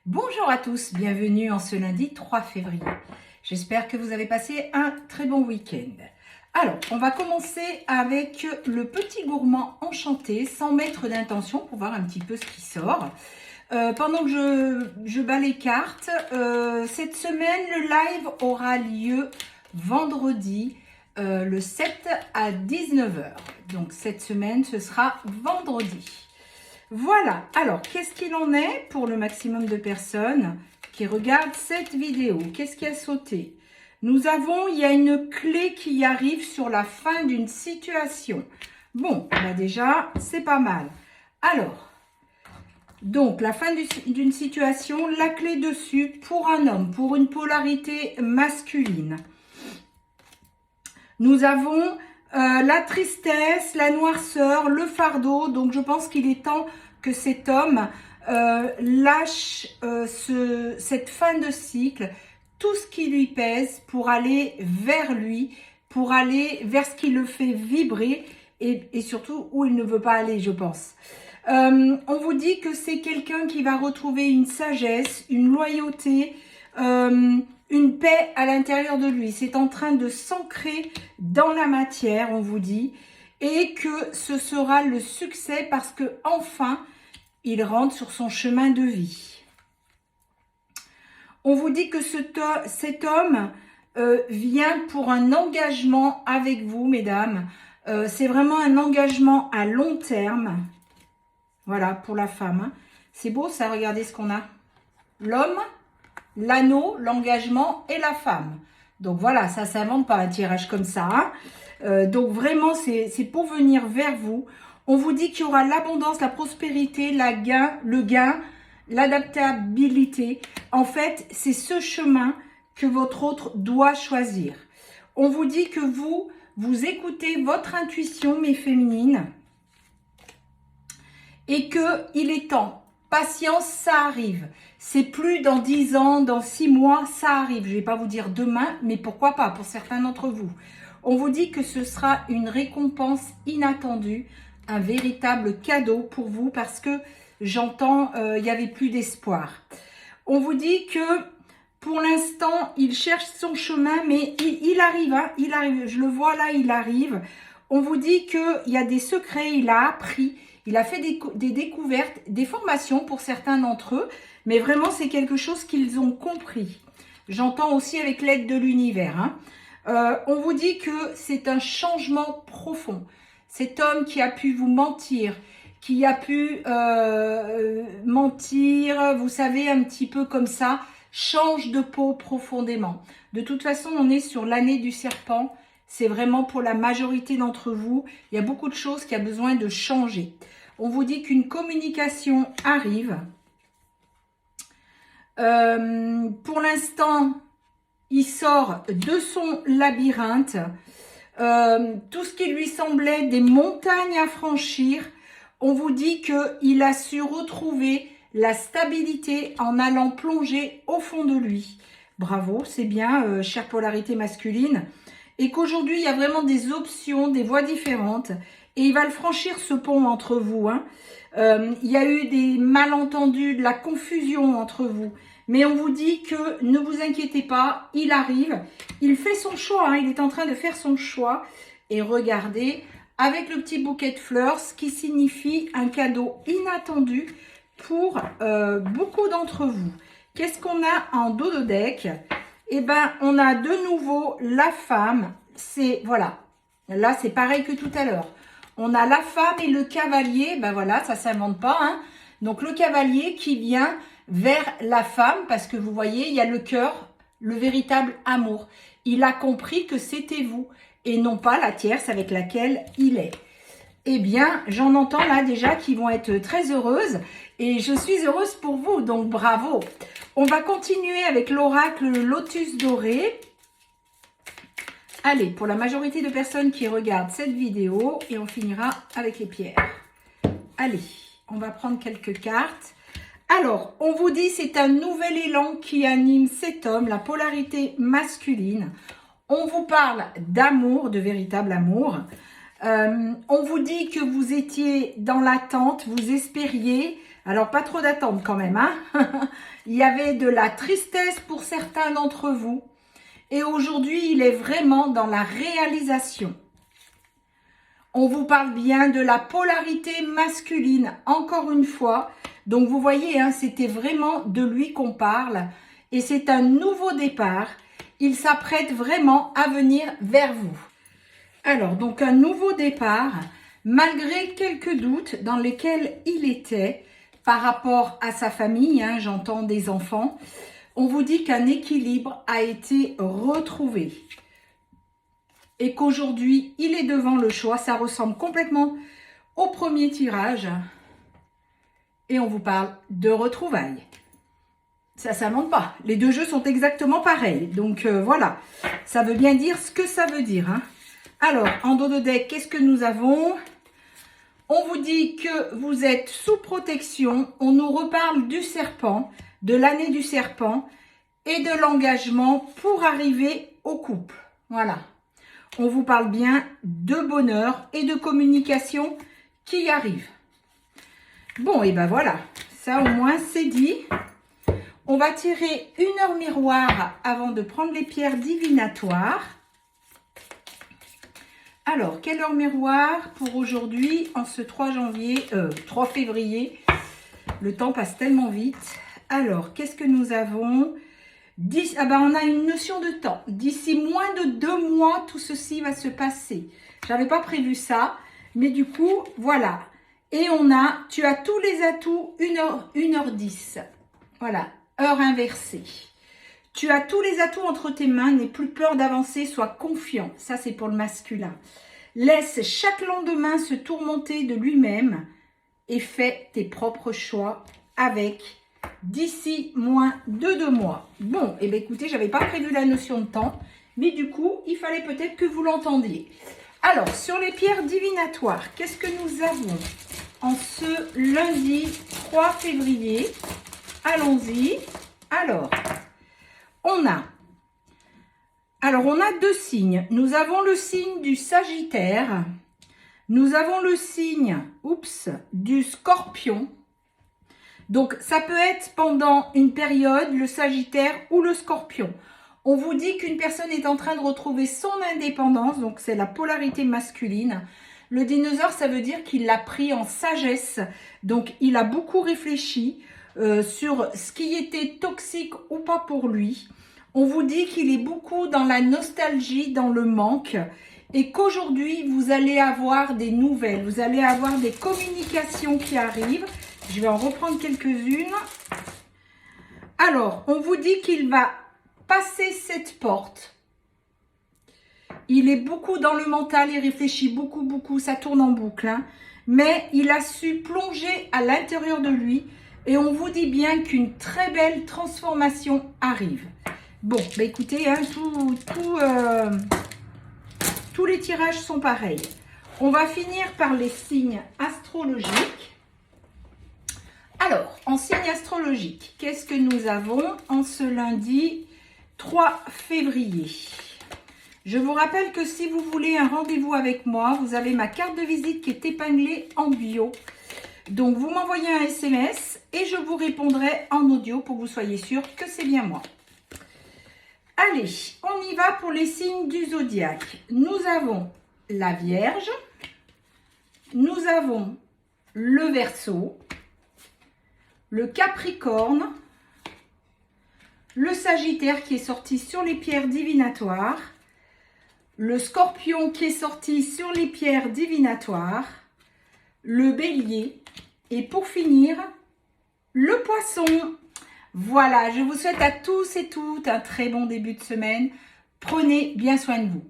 Bonjour à tous, bienvenue en ce lundi 3 février. J'espère que vous avez passé un très bon week-end. Alors, on va commencer avec le petit gourmand enchanté, sans mettre d'intention, pour voir un petit peu ce qui sort. Pendant que je bats les cartes, cette semaine, le live aura lieu vendredi, le 7 à 19 h. Donc, cette semaine, ce sera vendredi. Voilà, alors qu'est-ce qu'il en est pour le maximum de personnes qui regardent cette vidéo? Qu'est-ce qui a sauté? Il y a une clé qui arrive sur la fin d'une situation. Bon, bah déjà, c'est pas mal. Alors, donc la fin d'une situation, la clé dessus pour un homme, pour une polarité masculine. Nous avons la tristesse, la noirceur, le fardeau. Donc, je pense qu'il est temps que cet homme lâche cette fin de cycle, tout ce qui lui pèse pour aller vers lui, pour aller vers ce qui le fait vibrer et surtout où il ne veut pas aller, je pense. On vous dit que c'est quelqu'un qui va retrouver une sagesse, une loyauté, une paix à l'intérieur de lui. C'est en train de s'ancrer dans la matière, on vous dit, et que ce sera le succès parce que enfin, il rentre sur son chemin de vie. On vous dit que cet homme vient pour un engagement avec vous, mesdames. C'est vraiment un engagement à long terme. Voilà, pour la femme. Hein. C'est beau ça, regardez ce qu'on a. L'homme, l'anneau, l'engagement et la femme. Donc voilà, ça ne s'invente pas un tirage comme ça. Hein. Donc vraiment, c'est pour venir vers vous. On vous dit qu'il y aura l'abondance, la prospérité, le gain, l'adaptabilité. En fait, c'est ce chemin que votre autre doit choisir. On vous dit que vous écoutez votre intuition, mes féminines, et qu'il est temps. Patience, ça arrive. C'est plus dans 10 ans, dans 6 mois, ça arrive. Je ne vais pas vous dire demain, mais pourquoi pas pour certains d'entre vous. On vous dit que ce sera une récompense inattendue, un véritable cadeau pour vous parce que j'entends, il n'y avait plus d'espoir. On vous dit que pour l'instant, il cherche son chemin, mais il arrive, hein, il arrive. Je le vois là, il arrive. On vous dit qu'il y a des secrets, il a appris. Il a fait des découvertes, des formations pour certains d'entre eux, mais vraiment, c'est quelque chose qu'ils ont compris. J'entends aussi avec l'aide de l'univers. Hein. On vous dit que c'est un changement profond. Cet homme qui a pu vous mentir, qui a pu mentir, vous savez, un petit peu comme ça, change de peau profondément. De toute façon, on est sur l'année du serpent. C'est vraiment pour la majorité d'entre vous. Il y a beaucoup de choses qui ont besoin de changer. On vous dit qu'une communication arrive. Pour l'instant, il sort de son labyrinthe. Tout ce qui lui semblait des montagnes à franchir. On vous dit qu'il a su retrouver la stabilité en allant plonger au fond de lui. Bravo, c'est bien, chère polarité masculine. Et qu'aujourd'hui, il y a vraiment des options, des voies différentes. Et il va le franchir, ce pont entre vous. Hein. Il y a eu des malentendus, de la confusion entre vous. Mais on vous dit que ne vous inquiétez pas, il arrive. Il fait son choix, hein, il est en train de faire son choix. Et regardez, avec le petit bouquet de fleurs, ce qui signifie un cadeau inattendu pour beaucoup d'entre vous. Qu'est-ce qu'on a en dos de deck? Eh bien, on a de nouveau la femme. C'est, voilà, là, c'est pareil que tout à l'heure. On a la femme et le cavalier. Ben voilà, ça ne s'invente pas. Hein. Donc, le cavalier qui vient vers la femme, parce que vous voyez, il y a le cœur, le véritable amour. Il a compris que c'était vous et non pas la tierce avec laquelle il est. Eh bien, j'en entends là déjà qui vont être très heureuses et je suis heureuse pour vous, donc bravo. On va continuer avec l'oracle Lotus Doré. Allez, pour la majorité de personnes qui regardent cette vidéo, et on finira avec les pierres. Allez, on va prendre quelques cartes. Alors, on vous dit c'est un nouvel élan qui anime cet homme, la polarité masculine. On vous parle d'amour, de véritable amour. On vous dit que vous étiez dans l'attente, vous espériez Alors, pas trop d'attente quand même, hein. Il y avait de la tristesse pour certains d'entre vous. Et aujourd'hui, il est vraiment dans la réalisation. On vous parle bien de la polarité masculine, encore une fois. Donc, vous voyez, hein, c'était vraiment de lui qu'on parle. Et c'est un nouveau départ. Il s'apprête vraiment à venir vers vous. Alors, donc, un nouveau départ, malgré quelques doutes dans lesquels il était par rapport à sa famille, hein, j'entends des enfants, on vous dit qu'un équilibre a été retrouvé. Et qu'aujourd'hui, il est devant le choix. Ça ressemble complètement au premier tirage. Et on vous parle de retrouvailles. Ça s'invente pas. Les deux jeux sont exactement pareils. Donc voilà, ça veut bien dire ce que ça veut dire. Hein. Alors, en dos de deck, qu'est-ce que nous avons? On vous dit que vous êtes sous protection. On nous reparle du serpent, de l'année du serpent et de l'engagement pour arriver au couple. Voilà. On vous parle bien de bonheur et de communication qui arrive. Bon, et ben voilà, ça au moins c'est dit. On va tirer une heure miroir avant de prendre les pierres divinatoires. Alors, quelle heure miroir pour aujourd'hui en ce 3 février. Le temps passe tellement vite. Alors, qu'est-ce que nous avons? On a une notion de temps. D'ici moins de 2 mois, tout ceci va se passer. Je n'avais pas prévu ça, mais du coup, voilà. Et tu as tous les atouts, 1h10. Voilà, heure inversée. Tu as tous les atouts entre tes mains, n'aie plus peur d'avancer, sois confiant. Ça, c'est pour le masculin. Laisse chaque lendemain se tourmenter de lui-même et fais tes propres choix avec d'ici moins de 2 mois. Bon, et bien écoutez, j'avais pas prévu la notion de temps, mais du coup, il fallait peut-être que vous l'entendiez. Alors, sur les pierres divinatoires, qu'est-ce que nous avons en ce lundi 3 février? Allons-y. Alors, on a 2 signes. Nous avons le signe du Sagittaire. Nous avons le signe, du Scorpion. Donc, ça peut être pendant une période, le Sagittaire ou le Scorpion. On vous dit qu'une personne est en train de retrouver son indépendance, donc c'est la polarité masculine. Le dinosaure, ça veut dire qu'il l'a pris en sagesse, donc il a beaucoup réfléchi sur ce qui était toxique ou pas pour lui. On vous dit qu'il est beaucoup dans la nostalgie, dans le manque, et qu'aujourd'hui, vous allez avoir des nouvelles, vous allez avoir des communications qui arrivent. Je vais en reprendre quelques-unes. Alors, on vous dit qu'il va passer cette porte. Il est beaucoup dans le mental, il réfléchit beaucoup, ça tourne en boucle. Hein. Mais il a su plonger à l'intérieur de lui et on vous dit bien qu'une très belle transformation arrive. Bon, bah écoutez, hein, tous les tirages sont pareils. On va finir par les signes astrologiques. Alors, en signe astrologique, qu'est-ce que nous avons en ce lundi 3 février? Je vous rappelle que si vous voulez un rendez-vous avec moi, vous avez ma carte de visite qui est épinglée en bio. Donc, vous m'envoyez un SMS et je vous répondrai en audio pour que vous soyez sûr que c'est bien moi. Allez, on y va pour les signes du zodiaque. Nous avons la Vierge, nous avons le Verseau, le Capricorne, le Sagittaire qui est sorti sur les pierres divinatoires, le Scorpion qui est sorti sur les pierres divinatoires, le Bélier et pour finir, le Poisson. Voilà, je vous souhaite à tous et toutes un très bon début de semaine. Prenez bien soin de vous.